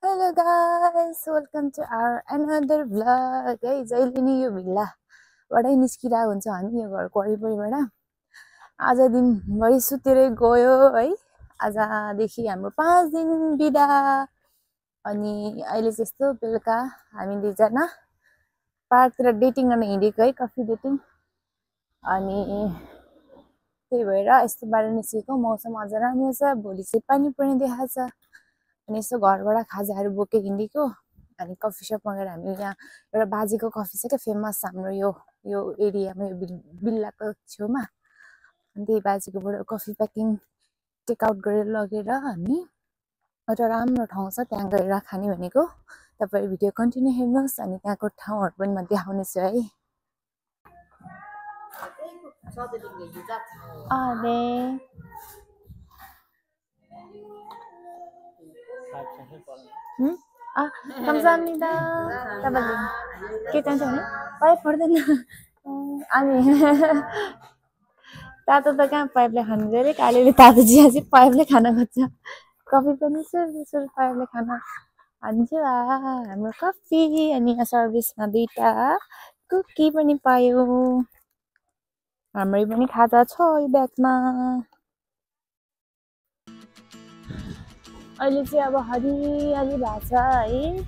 Hello guys, welcome to our another vlog. है जहिले नि यो भिल्लाबाटै निस्किरहेको हुन्छ हामी यो घरको वरिपरिबाट। आज दिनभरि सुतेरै गयो है। आजदेखि हाम्रो 5 दिन बिदा। अनि अहिले चाहिँ यस्तो बेलुका हामी दुईजना पार्कतिर डेटिङ गर्न हिँडेको है, कफी डेटिङ। अनि त्यही भएर यस्तो बाहिर निस्केको। मौसम अझ राम्रो छ, भोलि चाहिँ पानी पर्ने देखाएको छ। अनि यसो घरबाट खाजाहरू बोकेर हिँडेको। अनि कफी सपमा गएर हामी यहाँ एउटा बाजेको कफी छ क्या, फेमस हाम्रो यो एरियामा, यो बिल्लाको छेउमा। अनि त्यही बाजेकोबाट कफी प्याकिङ टेकआउट गरेर लगेर हामी एउटा राम्रो ठाउँ छ त्यहाँ गएर खाने भनेको। तपाईहरु भिडियो कन्टिन्यू हेर्नुहोस् अनि त्यहाँको ठाउँहरू पनि म देखाउनेछु है। अरे 감사합니다. तपाईँले के चाहिन्छ भने पाइप पर्दैन। अनि तातो त कहाँ पाइपले खानु धेरै, कालीले तातो चिया चाहिँ पाइपले खान खोज्छ। कफी पनि सुर पाइपले खान हान्छ। हाम्रो कफी अनि सर्भिसमा 2टा कुकी पनि पायो। हाम्रै पनि खाजा छ यो ब्यागमा। अहिले चाहिँ अब हरियाली भएको छ है।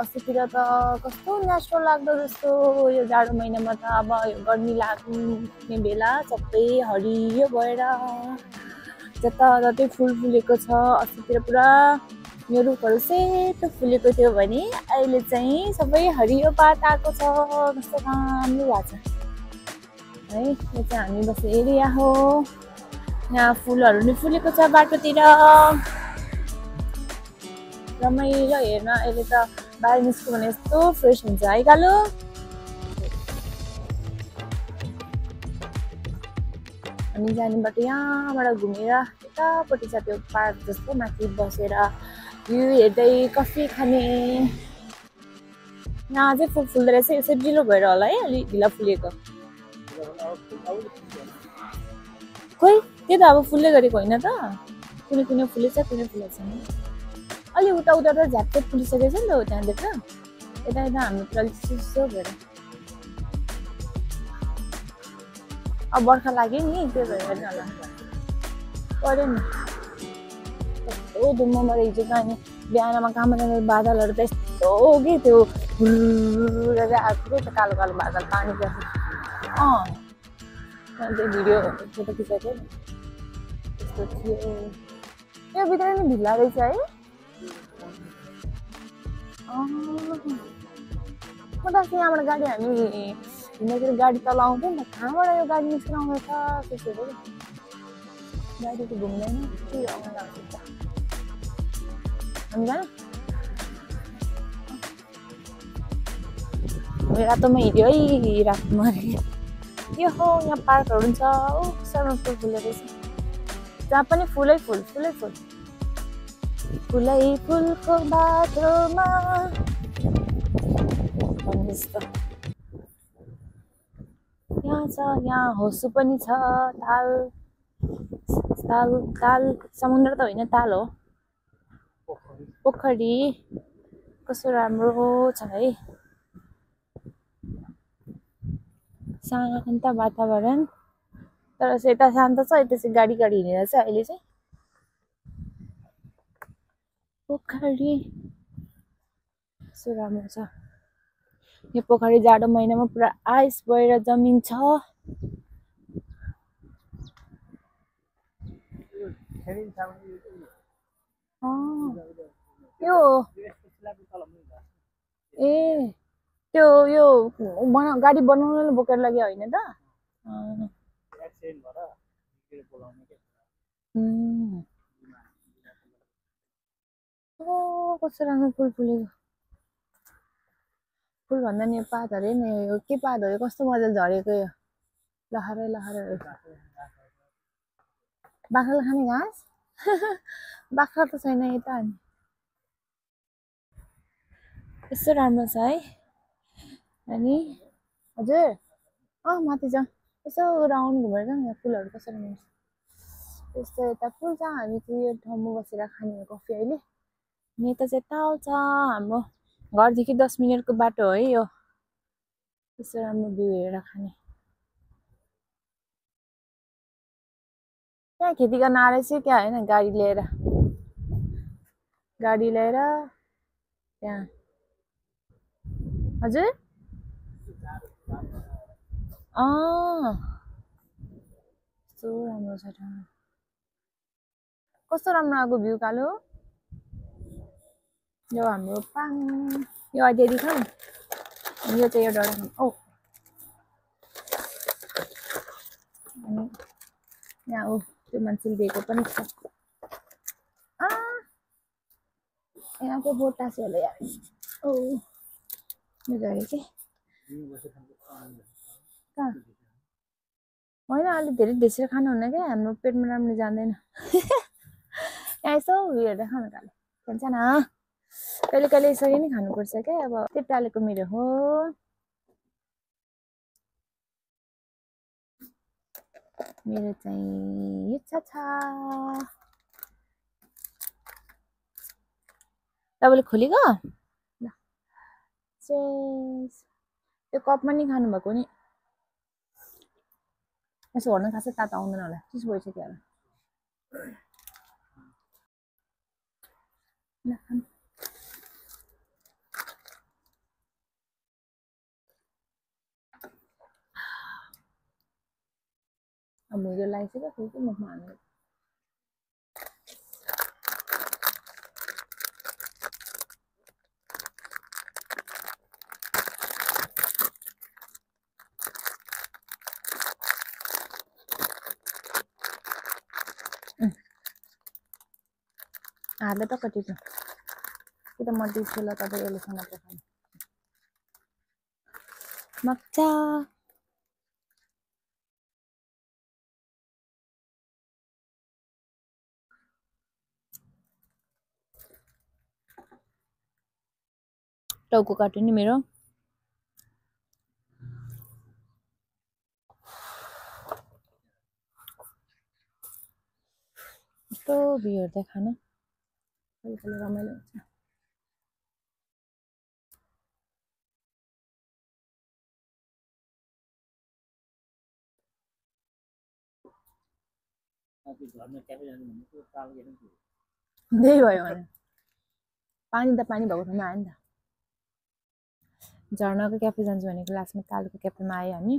अस्तितिर त कस्तो नेचुरल लाग्दो जस्तो, यो जाडो महिनामा त अब यो गर्मी लाग्ने बेला सबै हरियो भएर जताततै फुल फुलेको छ। अस्तितिर पुरा यो रुखहरू सेतो फुलेको थियो भने अहिले चाहिँ सबै हरियो पात आएको छ। कस्तो राम्रो भएको छ है। यो चाहिँ हामी बस्ने एरिया हो। यहाँ फुलहरू नि फुलेको छ बाटोतिर। रमाइलो हेर्न। अहिले त बाहिर निस्क्यो भने यस्तो फ्रेस हुन्छ है कालु। हामी जाने बाटो यहाँबाट घुमेर यतापट्टि छ त्यो पार्क जस्तो, माथि बसेर भ्यू हेर्दै कफी खाने। यहाँ चाहिँ फुल फुल्दो रहेछ। यो चाहिँ ढिलो भएर होला है, अलिक ढिला फुलेको। खोइ त्यो त अब फुल्दै गरेको होइन त, कुनै कुनै फुलेछ कुनै फुलेको छैन। अलि उता त झ्याप्पै फुलिसकेछ नि त त्यहाँ देख्छ। यता हाम्रोतिर अलिक चिसो भएर अब बर्खा लाग्यो नि, त्यो भएर नि होला पऱ्यो नि। कस्तो धुम्म मरे हिजो त। अनि बिहानमा काममा जाने बादलहरू त यस्तो कि त्यो गरेर आएको त कालो कालो बादल, पानी पर्छ। त्यो भिडियो फोटो खिचेको नि त्यस्तो थियो। त्यो भित्र नि भिल्ला रहेछ है। म त यहाँबाट गाडी हामी हिँड्दाखेरि गाडी तल आउँथ्यो नि त, कहाँबाट यो गाडी निस्केर आउँदैछ सोचेको। गाडी त घुम्दैन के आउन लाग्छ त हामी जान। रातोमा हिँड्यो है, रातोमा यो हो। यहाँ पार्कहरू छ। सानो फुल फुलेको रहेछ, जहाँ पनि फुलै फुल फुलै फुल। फुलै फुलको बाटोमा जस्तो। यहाँ छ, यहाँ होसु पनि छ। ताल ताल ताल समुद्र त होइन, ताल हो, पोखरी। कस्तो राम्रो छ है, शान्त वातावरण। तर यता शान्त छ, यता चाहिँ गाडी हिँडेर छ अहिले चाहिँ। पोखरी कस्तो राम्रो छ यो पोखरी। जाडो महिनामा पुरा आइस भएर जमिन्छ। यो ए त्यो यो गाडी बनाउनलाई बोकेर लग्यो होइन त। कस्तो राम्रो फुल फुलेको। फुल भन्दा नि यो पातहरू नि, यो के पात हो, कस्तो मजाले झरेको यो लहरै लहरै। बाख्राले खाने घाँस बाख्रा त छैन यता। अनि यस्तो राम्रो छ है। अनि हजुर माथि जाउँ यसो राउन्ड घुमेर जाउँ। यहाँ फुलहरू कसरी हुन्छ त्यस्तो। यता फुल छ। हामी चाहिँ यो ठाउँमा बसेर खाने हो कफी अहिले। नेता चाहिँ टाल छ हाम्रो घरदेखि 10 मिनेटको बाटो हो है यो त्यस्तो राम्रो भ्यू हेरेर खाने त्यहाँ खेती गर्न आएर चाहिँ क्या होइन गाडी लिएर त्यहाँ हजुर कस्तो राम्रो छ ठाउँ कस्तो राम्रो आएको भ्यू कालो यो हाम्रो पाङ यो अध्ययन खाऊँ यो चाहिँ यो डडा खाऊँ ओ अनि यहाँ ऊ त्यो मान्छेले दिएको पनि छ यहाँको बोटास होला यार ओ यो झरे के कहाँ होइन अलिक धेरै बेसेर खानुहुन्न क्या हाम्रो पेटमा राम्रो जाँदैन यहाँ यसो हेर्दै खानु कालो भन्छ न कहिले कहिले यसरी नै खानुपर्छ क्या अब त्यो टालेको मेरो हो मेरो चाहिँ इच्छा छ तपाईँले खोलेको त्यो कपमा नि खानुभएको नि यसो हेर्न थाहा छ तातो आउँदैन होला चिसो भइसक्यो होला अब मैले लगाइसक्यो फेरि के मुखमा हाल्नु हातले त कतिको कि त म दिन्छु ल तपाईँ अहिलेसम्म मात्र खानु मक्चा टाउको काट्यो नि मेरो यस्तो भ्यू हेर्दै खानु कहिले कहिले रमाइलो हुन्छ त्यही भयो भने पानी त पानी भएको ठाउँमा आयो नि त झर्नाको क्याफे जान्छु भनेको लास्टमा कालोको क्याफेमा आयो हामी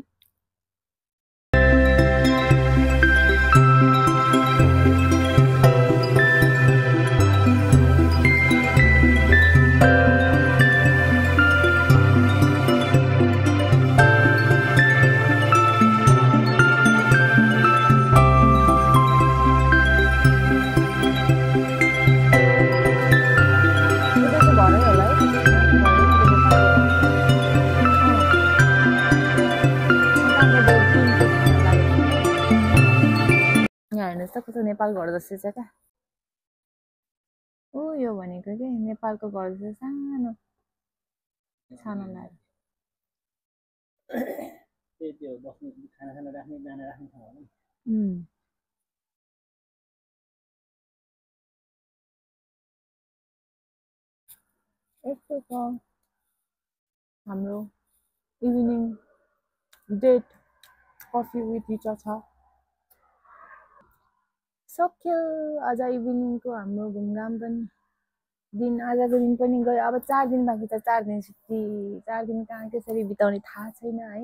हेर्नुहोस् त कस्तो नेपाल घर जस्तो छ क्या ऊ यो भनेको के नेपालको घर जस्तो सानो सानो लाग्यो यस्तो छ हाम्रो evening date coffee with Richa छ सक्यो आज इभिनिङको हाम्रो घुमघाम पनि दिन आजको दिन पनि गयो अब 4 दिन बाँकी छ 4 दिन छुट्टी 4 दिन कहाँ कसरी बिताउने थाहा छैन है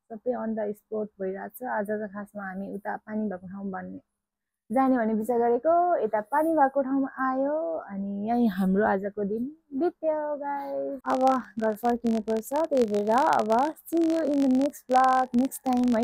सबै अन द स्पोट भइरहेको छ आज त खासमा हामी उता पानी भएको ठाउँ जाने भने विचार गरेको यता पानी भएको ठाउँमा आयो अनि यही हाम्रो आजको दिन बित्यो गाइस अब घर फर्किनु पर्छ त्यही भएर अब see you in the next blog next time है